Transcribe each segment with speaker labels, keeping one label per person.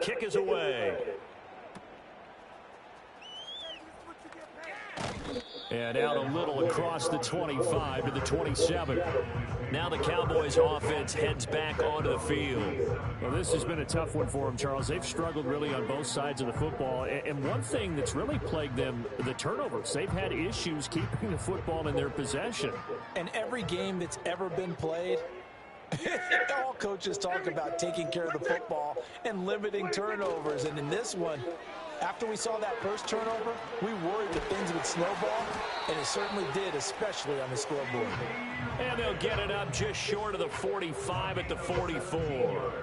Speaker 1: Kick is away. And out a little across the 25 to the 27. Now the Cowboys offense heads back onto the field.
Speaker 2: Well, this has been a tough one for them, Charles. They've struggled really on both sides of the football. And one thing that's really plagued them, the turnovers. They've had issues keeping the football in their possession.
Speaker 3: And every game that's ever been played, all coaches talk about taking care of the football and limiting turnovers. And in this one, after we saw that first turnover, we worried that things would snowball, and it certainly did, especially on the scoreboard.
Speaker 1: And they'll get it up just short of the 45 at the 44.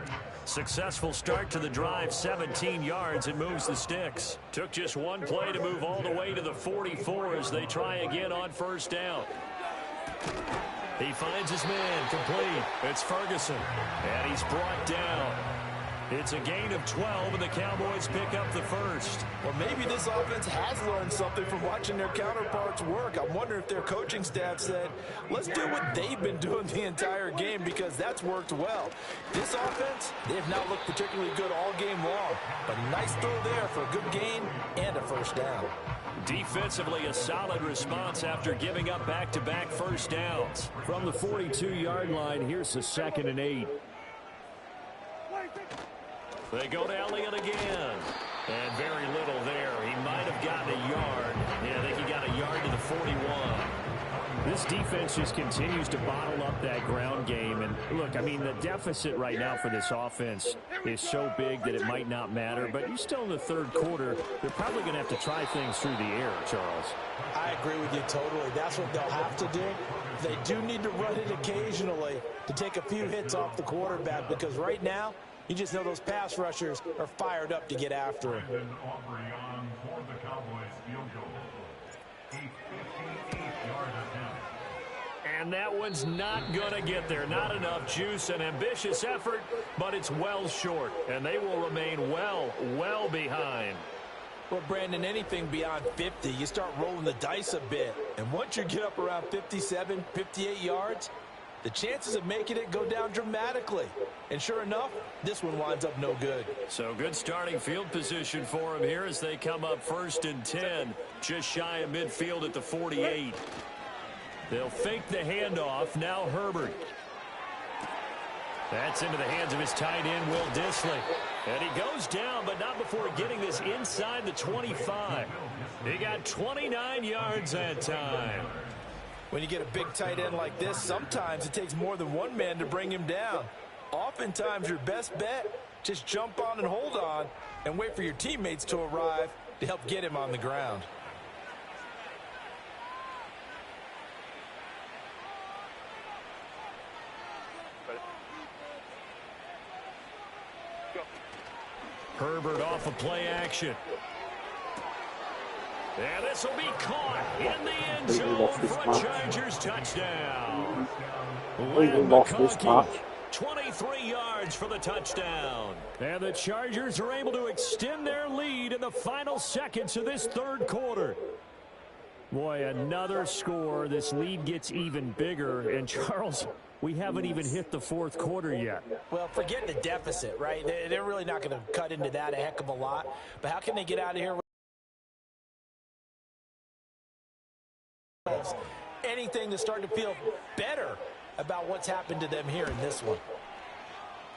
Speaker 1: Successful start to the drive, 17 yards, and moves the sticks. Took just one play to move all the way to the 44 as they try again on first down. He finds his man, complete. It's Ferguson, and he's brought down. It's a gain of 12, and the Cowboys pick up the first.
Speaker 3: Well, maybe this offense has learned something from watching their counterparts work. I'm wondering if their coaching staff said, let's do what they've been doing the entire game, because that's worked well. This offense, they have not looked particularly good all game long, but nice throw there for a good gain and a first down.
Speaker 1: Defensively, a solid response after giving up back-to-back first downs.
Speaker 2: From the 42-yard line, here's the 2nd and 8.
Speaker 1: They go to Elliott again. And very little there. He might have gotten a yard. Yeah, I think he got a yard to the 41.
Speaker 2: This defense just continues to bottle up that ground game. And look, I mean, the deficit right now for this offense is so big that it might not matter. But you're still in the third quarter. They're probably going to have to try things through the air, Charles.
Speaker 3: I agree with you totally. That's what they'll have to do. They do need to run it occasionally to take a few hits off the quarterback, because right now, you just know those pass rushers are fired up to get after him.
Speaker 1: And that one's not going to get there. Not enough juice. An ambitious effort, but it's well short. And they will remain well behind.
Speaker 3: Well, Brandon, anything beyond 50, you start rolling the dice a bit. And once you get up around 57, 58 yards, the chances of making it go down dramatically. And sure enough, this one winds up no good.
Speaker 1: So good starting field position for them here as they come up 1st and 10, just shy of midfield at the 48. They'll fake the handoff. Now Herbert. That's into the hands of his tight end, Will Dissly. And he goes down, but not before getting this inside the 25. He got 29 yards that time.
Speaker 3: When you get a big tight end like this, sometimes it takes more than one man to bring him down. Oftentimes, your best bet, just jump on and hold on and wait for your teammates to arrive to help get him on the ground.
Speaker 1: Herbert off of play action. And this will be caught in the end zone for a Chargers touchdown.
Speaker 4: Completely lost this match.
Speaker 1: 23 yards for the touchdown. And the Chargers are able to extend their lead in the final seconds of this third quarter.
Speaker 2: Boy, another score. This lead gets even bigger. And Charles, we haven't even hit the fourth quarter yet.
Speaker 3: Well, forget the deficit, right? They're really not going to cut into that a heck of a lot. But how can they get out of here? Anything to start to feel better about what's happened to them here in this one.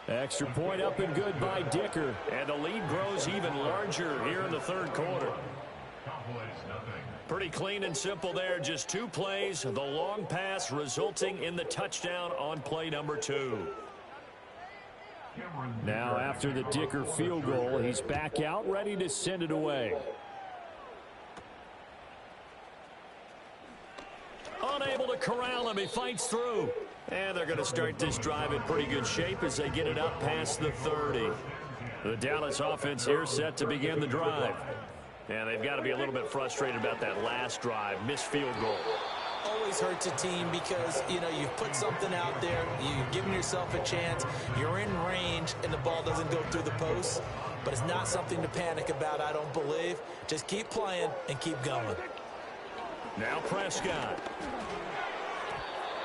Speaker 1: Extra point up and good by Dicker. And the lead grows even larger here in the third quarter. Pretty clean and simple there. Just 2 plays. The long pass resulting in the touchdown on play number 2.
Speaker 2: Now after the Dicker field goal, he's back out ready to send it away.
Speaker 1: Unable to corral him. He fights through. And they're going to start this drive in pretty good shape as they get it up past the 30. The Dallas offense here set to begin the drive. And they've got to be a little bit frustrated about that last drive. Missed field goal.
Speaker 3: Always hurts a team because, you know, you've put something out there. You've given yourself a chance. You're in range, and the ball doesn't go through the posts. But it's not something to panic about, I don't believe. Just keep playing and keep going.
Speaker 1: Now Prescott.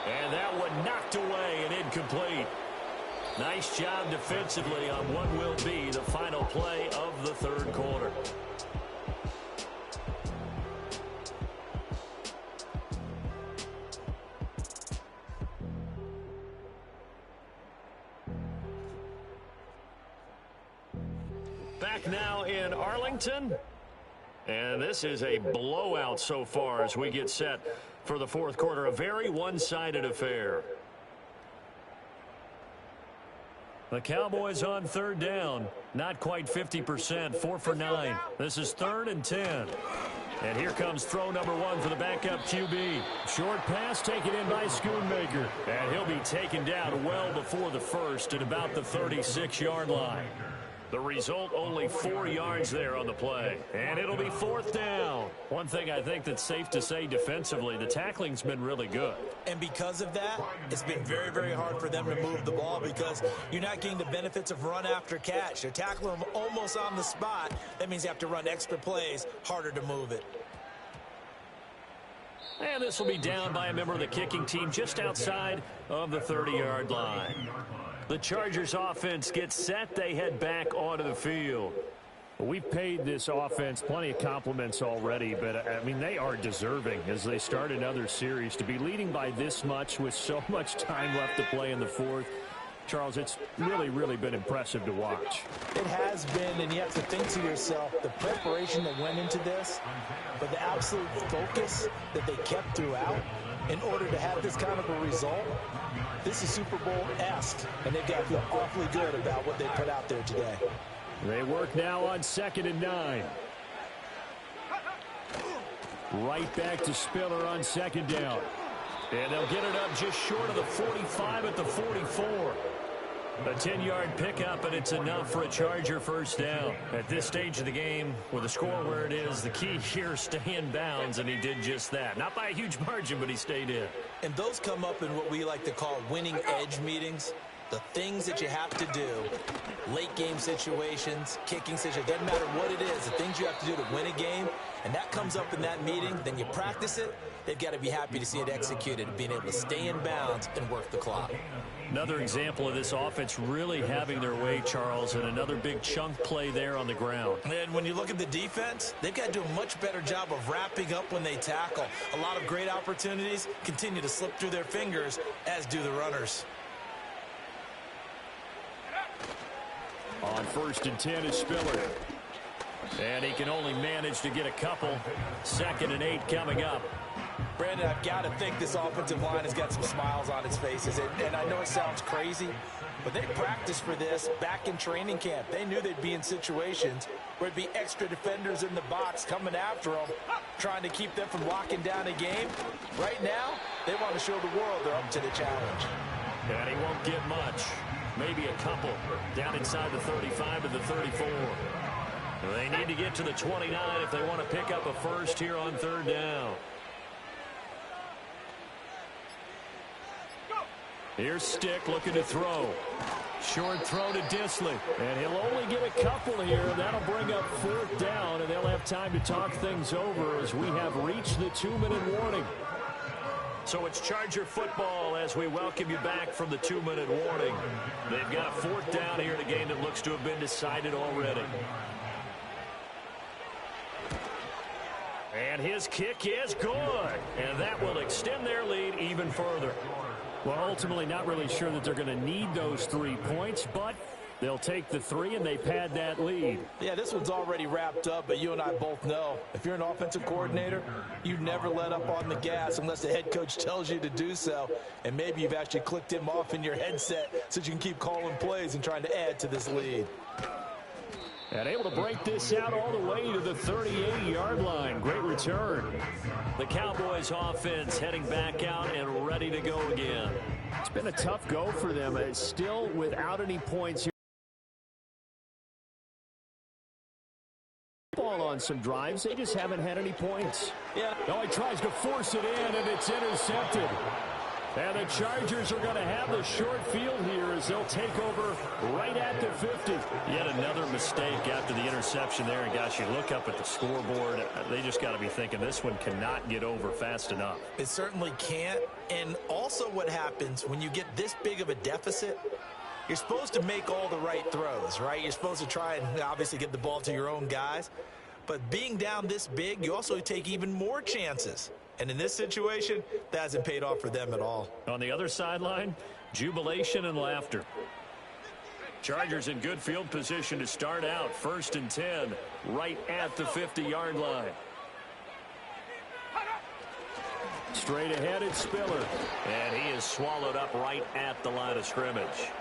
Speaker 1: And that one knocked away and incomplete. Nice job defensively on what will be the final play of the third quarter. Back now in Arlington. And this is a blowout so far as we get set for the fourth quarter. A very one-sided affair. The Cowboys on third down. Not quite 50%. 4 for 9. This is 3rd and 10. And here comes throw number 1 for the backup QB. Short pass taken in by Schoonmaker. And he'll be taken down well before the first at about the 36-yard line. The result, only 4 yards there on the play. And it'll be 4th down. One thing I think that's safe to say defensively, the tackling's been really good.
Speaker 3: And because of that, it's been very, very hard for them to move the ball because you're not getting the benefits of run after catch. They're tackling them almost on the spot. That means you have to run extra plays, harder to move it.
Speaker 1: And this will be down by a member of the kicking team just outside of the 30-yard line. The Chargers offense gets set. They head back onto the field.
Speaker 2: We've paid this offense plenty of compliments already, but, I mean, they are deserving as they start another series. To be leading by this much with so much time left to play in the fourth, Charles, it's really, really been impressive to watch.
Speaker 3: It has been, and you have to think to yourself, the preparation that went into this, but the absolute focus that they kept throughout in order to have this kind of a result. This is Super Bowl-esque, and they've got to feel awfully good about what they put out there today.
Speaker 2: They work now on 2nd and 9. Right back to Spiller on 2nd down.
Speaker 1: And they'll get it up just short of the 45 at the 44. A 10-yard pickup, and it's enough for a Charger first down. At this stage of the game, with the score where it is, the key here is stay in bounds, and he did just that. Not by a huge margin, but he stayed in.
Speaker 3: And those come up in what we like to call winning edge meetings. The things that you have to do, late game situations, kicking situations, doesn't matter what it is, the things you have to do to win a game, and that comes up in that meeting, then you practice it, they've got to be happy to see it executed, being able to stay in bounds and work the clock.
Speaker 1: Another example of this offense really having their way, Charles, and another big chunk play there on the ground.
Speaker 3: And when you look at the defense, they've got to do a much better job of wrapping up when they tackle. A lot of great opportunities continue to slip through their fingers, as do the runners.
Speaker 2: On 1st and 10 is Spiller.
Speaker 1: And he can only manage to get a couple. 2nd and 8 coming up.
Speaker 3: Brandon, I've got to think this offensive line has got some smiles on its faces. And I know it sounds crazy, but they practiced for this back in training camp. They knew they'd be in situations where there'd be extra defenders in the box coming after them, trying to keep them from locking down a game. Right now, they want to show the world they're up to the challenge.
Speaker 1: And he won't get much. Maybe a couple down inside the 35 to the 34. They need to get to the 29 if they want to pick up a first here on 3rd down. Here's Stick looking to throw. Short throw to Disley. And he'll only get a couple here. That'll bring up 4th down, and they'll have time to talk things over as we have reached the 2-minute warning. So it's Charger football as we welcome you back from the 2-minute warning. They've got 4th down here in a game that looks to have been decided already. And his kick is good. And that will extend their lead even further.
Speaker 2: Well, ultimately not really sure that they're going to need those 3 points, but they'll take the 3 and they pad that lead.
Speaker 3: Yeah, this one's already wrapped up, but you and I both know if you're an offensive coordinator, you never let up on the gas unless the head coach tells you to do so. And maybe you've actually clicked him off in your headset so you can keep calling plays and trying to add to this lead.
Speaker 2: And able to break this out all the way to the 38-yard line. Great return.
Speaker 1: The Cowboys offense heading back out and ready to go again.
Speaker 2: It's been a tough go for them. It's still without any points here. Ball on some drives. They just haven't had any points.
Speaker 3: Yeah.
Speaker 2: Oh, he tries to force it in, and it's intercepted. And the Chargers are going to have the short field here as they'll take over right at the 50.
Speaker 1: Yet another mistake after the interception there. And, gosh, you look up at the scoreboard. They just got to be thinking this one cannot get over fast enough.
Speaker 3: It certainly can't. And also what happens when you get this big of a deficit, You're supposed to make all the right throws, right? You're supposed to try and obviously get the ball to your own guys. But being down this big, you also take even more chances. And in this situation, that hasn't paid off for them at all.
Speaker 1: On the other sideline, jubilation and laughter. Chargers in good field position to start out. 1st and 10, right at the 50-yard line.
Speaker 2: Straight ahead, it's Spiller.
Speaker 1: And he is swallowed up right at the line of scrimmage.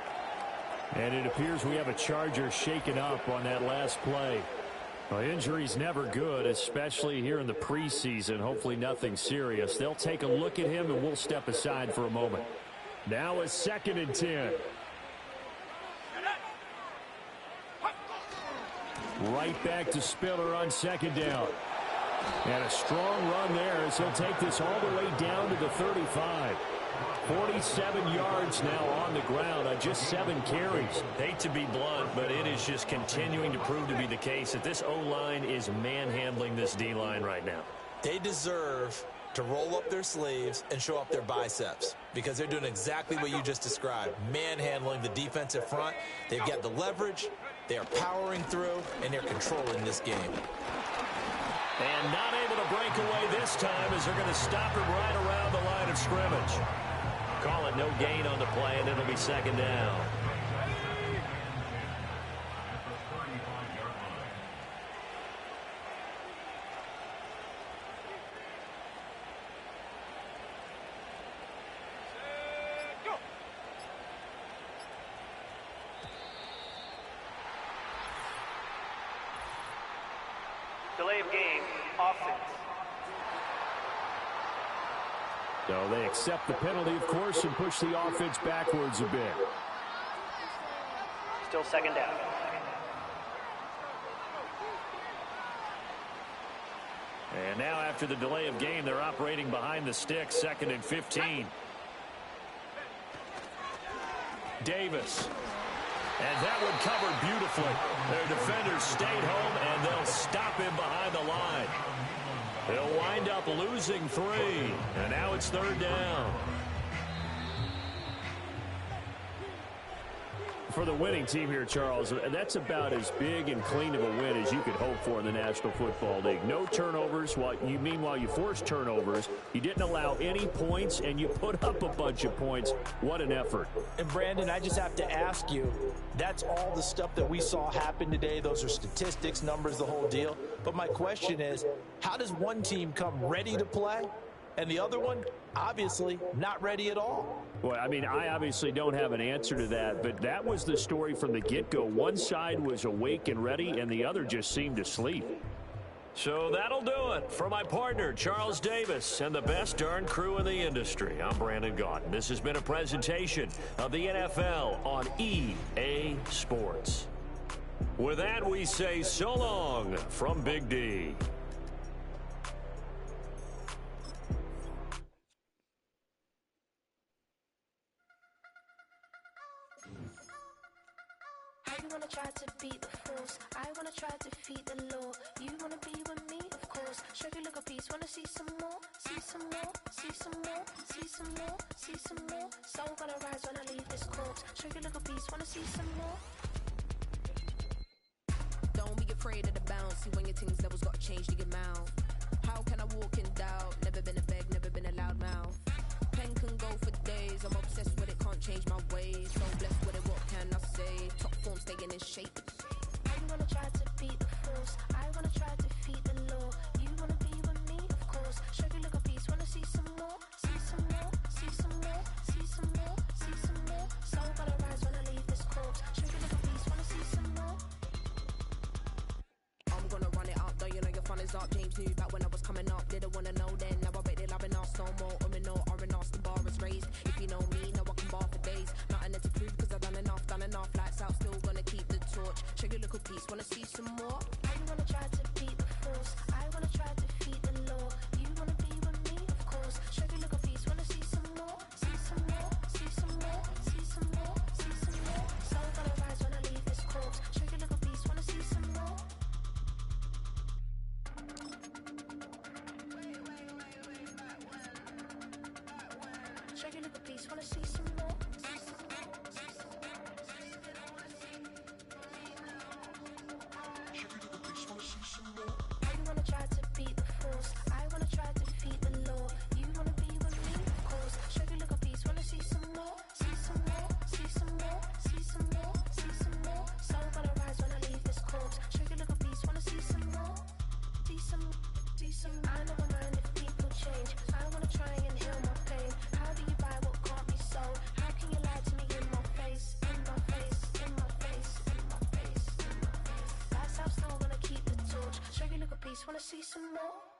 Speaker 2: And it appears we have a Charger shaken up on that last play. Well, injury's never good, especially here in the preseason. Hopefully nothing serious. They'll take a look at him, and we'll step aside for a moment. Now it's 2nd and 10. Right back to Spiller on 2nd down. And a strong run there as he'll take this all the way down to the 35. 47 yards now on the ground on just 7 carries.
Speaker 1: Hate to be blunt, but it is just continuing to prove to be the case that this O-line is manhandling this D-line right now.
Speaker 3: They deserve to roll up their sleeves and show up their biceps because they're doing exactly what you just described, manhandling the defensive front. They've got the leverage, they are powering through, and they're controlling this game.
Speaker 1: And not able to break away this time as they're going to stop him right around the line of scrimmage. Call it no gain on the play, and it'll be 2nd down.
Speaker 5: Delay of game, offense.
Speaker 2: So they accept the penalty, of course, and push the offense backwards a bit.
Speaker 5: Still 2nd down.
Speaker 1: And now after the delay of game, they're operating behind the sticks, 2nd and 15. Davis. And that one covered beautifully. Their defenders stayed home, and they'll stop him behind the line. They'll wind up losing 3, and now it's 3rd down.
Speaker 2: For the winning team here, Charles, that's about as big and clean of a win as you could hope for in the National Football League. No turnovers. Meanwhile, you forced turnovers. You didn't allow any points, and you put up a bunch of points. What an effort.
Speaker 3: And, Brandon, I just have to ask you, that's all the stuff that we saw happen today. Those are statistics, numbers, the whole deal. But my question is, how does one team come ready to play and the other one, obviously, not ready at all?
Speaker 2: Well, I mean, I obviously don't have an answer to that, but that was the story from the get-go. One side was awake and ready, and the other just seemed to sleep.
Speaker 1: So that'll do it for my partner, Charles Davis, and the best darn crew in the industry. I'm Brandon Gaudin. This has been a presentation of the NFL on EA Sports. With that, we say so long from Big D.
Speaker 6: Try to beat the force. I wanna try to defeat the law. You wanna be with me, of course. Show you look a piece. Wanna see some more? See some more? See some more? See some more? See some more? Soul gonna rise when I leave this corpse. Show you look a piece. Wanna see some more?
Speaker 7: Don't be afraid of the bounce. See when your things levels got changed to your mouth. How can I walk in doubt? Never been a beg, never been a loud mouth. Pen can go for days. I'm obsessed with it, can't change my ways. So blessed with it, what can I say? Top form staying in shape.
Speaker 6: I wanna try to beat the force. I wanna try to defeat the law. You wanna be with me, of course. Show you look a piece. Wanna see some more? See some more? See some more? See some more? See some more? Soul gonna rise when I leave this corpse. Show you look a piece. Wanna see some more?
Speaker 7: I'm gonna run it up, though you know your fun is up. James knew back when I was coming up. Didn't wanna know then. Now I bet they loving us no more. No R&R's, the bar is raised. If you know me, now I can bar for days. Nothing there to prove cause I've done enough. Lights out, still gonna keep the torch. Show you little piece, wanna see some more?
Speaker 6: I wanna try to beat the force. I wanna try to defeat the law. You wanna be with me, of course. Show you look a piece. Wanna see some more? See some more? See some more? See some more? See some more? Soul gonna rise when I leave this corpse. Show you look a piece. Wanna see some more? Show you look a piece. Wanna see some more? piece, wanna see some more?